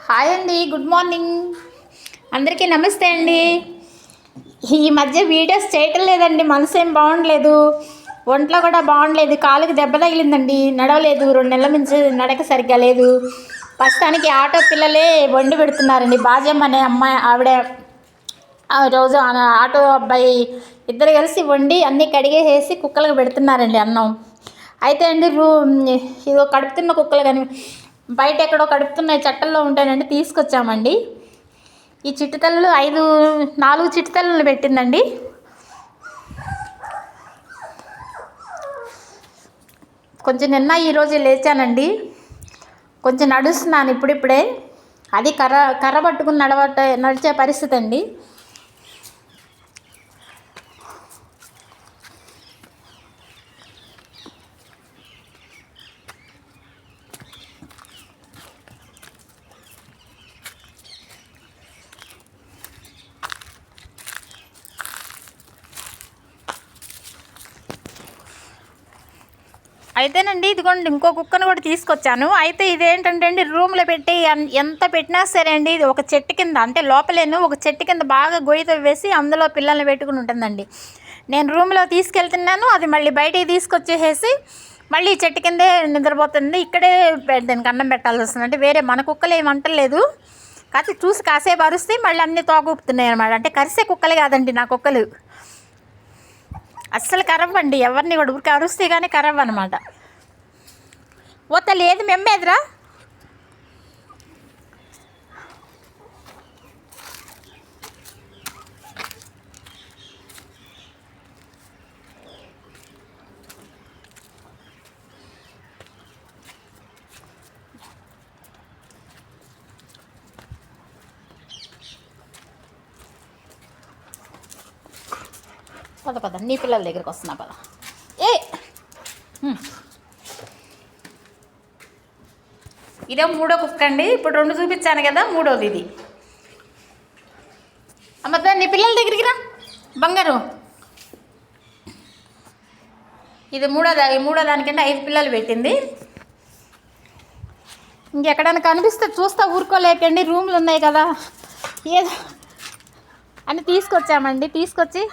Hi అండి, good morning. అందరికీ నమస్తే అండి. ఈ మధ్య వీడియోస్ చేయటం లేదండి, మనసు ఏం బాగుండలేదు, ఒంట్లో కూడా బాగుండలేదు, కాలుకి దెబ్బ తగిలిందండి, నడవలేదు, 2 నెలల నుంచి నడక సరిగ్గా లేదు. ప్రస్తుతానికి ఆటో పిల్లలే వండి పెడుతున్నారండి. బాజమ్మ అనే అమ్మాయి ఆవిడ రోజు ఆటో అబ్బాయి ఇద్దరు కలిసి వండి అన్నీ కడిగేసేసి కుక్కలకు పెడుతున్నారండి అన్నం. అయితే అండి ఇదో కడుపుతున్న కుక్కలు కానీ బయట ఎక్కడో కడుపుతున్నాయి, చట్టంలో ఉంటాయండి, తీసుకొచ్చామండి. ఈ చిట్టుతల్లు 4 చిట్టుతల్లులు పెట్టిందండి. కొంచెం నిన్న ఈరోజు లేచానండి, కొంచెం నడుస్తున్నాను ఇప్పుడిప్పుడే. అది కర్ర పట్టుకుని నడిచే పరిస్థితి అండి. అయితేనండి ఇదిగోండి ఇంకో కుక్కను కూడా తీసుకొచ్చాను. అయితే ఇదేంటంటే అండి, రూమ్లో పెట్టి ఎంత పెట్టినా సరే అండి, ఇది ఒక చెట్టు కింద, అంటే లోపలేను ఒక చెట్టు కింద బాగా గొయ్యి తవ్వేసి అందులో పిల్లల్ని పెట్టుకుని ఉంటుందండి. నేను రూమ్లో తీసుకెళ్తున్నాను, అది మళ్ళీ బయటికి తీసుకొచ్చేసేసి మళ్ళీ చెట్టు కిందే నిద్రపోతుంది. ఇక్కడే దానికి అన్నం పెట్టాల్సి వస్తుంది. అంటే వేరే మన కుక్కలు ఏమి అంటలేదు, కాకపోతే చూసి కాసేపు అరిస్తే మళ్ళీ అన్నీ తోకూపుతున్నాయి అనమాట. అంటే కరిసే కుక్కలు కాదండి నా కుక్కలు, అస్సలు కరవ్వండి, ఎవరిని కూడా ఊరికి అరుస్తే కానీ కరవ్ అనమాట. ఓత లేదు మెమ్మేదిరా. పద నీ పిల్లల దగ్గరికి వస్తున్నా పద. ఇదే 3వ కుక్క అండి. ఇప్పుడు 2 చూపించాను కదా, 3వది ఇది. అమ్మ నీ పిల్లల దగ్గరికి రా బంగారు. ఇది మూడో దానికంటే 5 పిల్లలు పెట్టింది. ఇంకెక్కడైనా కనిపిస్తే చూస్తా ఊరుకోలేకండి, రూమ్లు ఉన్నాయి కదా ఏదో అని తీసుకొచ్చామండి. తీసుకొచ్చి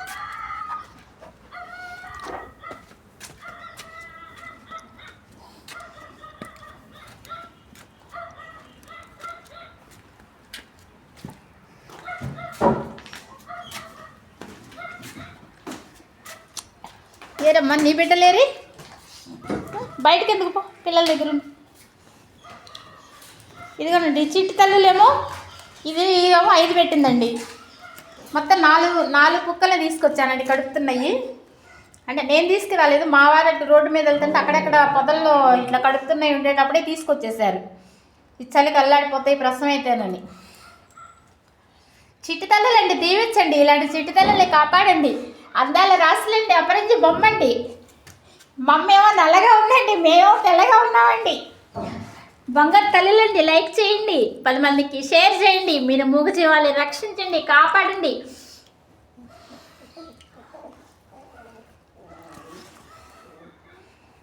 ఏరమ్మా నీ బిడ్డలేరి, బయటకు ఎందుకు పో, పిల్లల దగ్గర. ఇదిగోనండి చిట్టి తల్లులేమో, ఇది 5 పెట్టిందండి. మొత్తం 4 కుక్కలే తీసుకొచ్చానండి, కడుపుతున్నాయి. అంటే నేను తీసుకురాలేదు, మా వారు రోడ్డు మీద వెళ్తుంటే అక్కడెక్కడ పొదల్లో ఇట్లా కడుపుతున్నాయి ఉండేటప్పుడే తీసుకొచ్చేసారు. ఈ చలికి అల్లాడిపోతాయి ప్రసవం అయితేనని. చిట్టి తల్లులండి, దీవించండి, ఇలాంటి చిట్టి తల్లుల్ని కాపాడండి. అందాల రాసులండి, అపరించి బొమ్మండి. మమ్మేమో నల్లగా ఉందండి, మేమో తెల్లగా ఉన్నామండి. బంగారు తల్లులండి, లైక్ చేయండి, 10 మందికి షేర్ చేయండి. మీరు మూగజీవాన్ని రక్షించండి, కాపాడండి.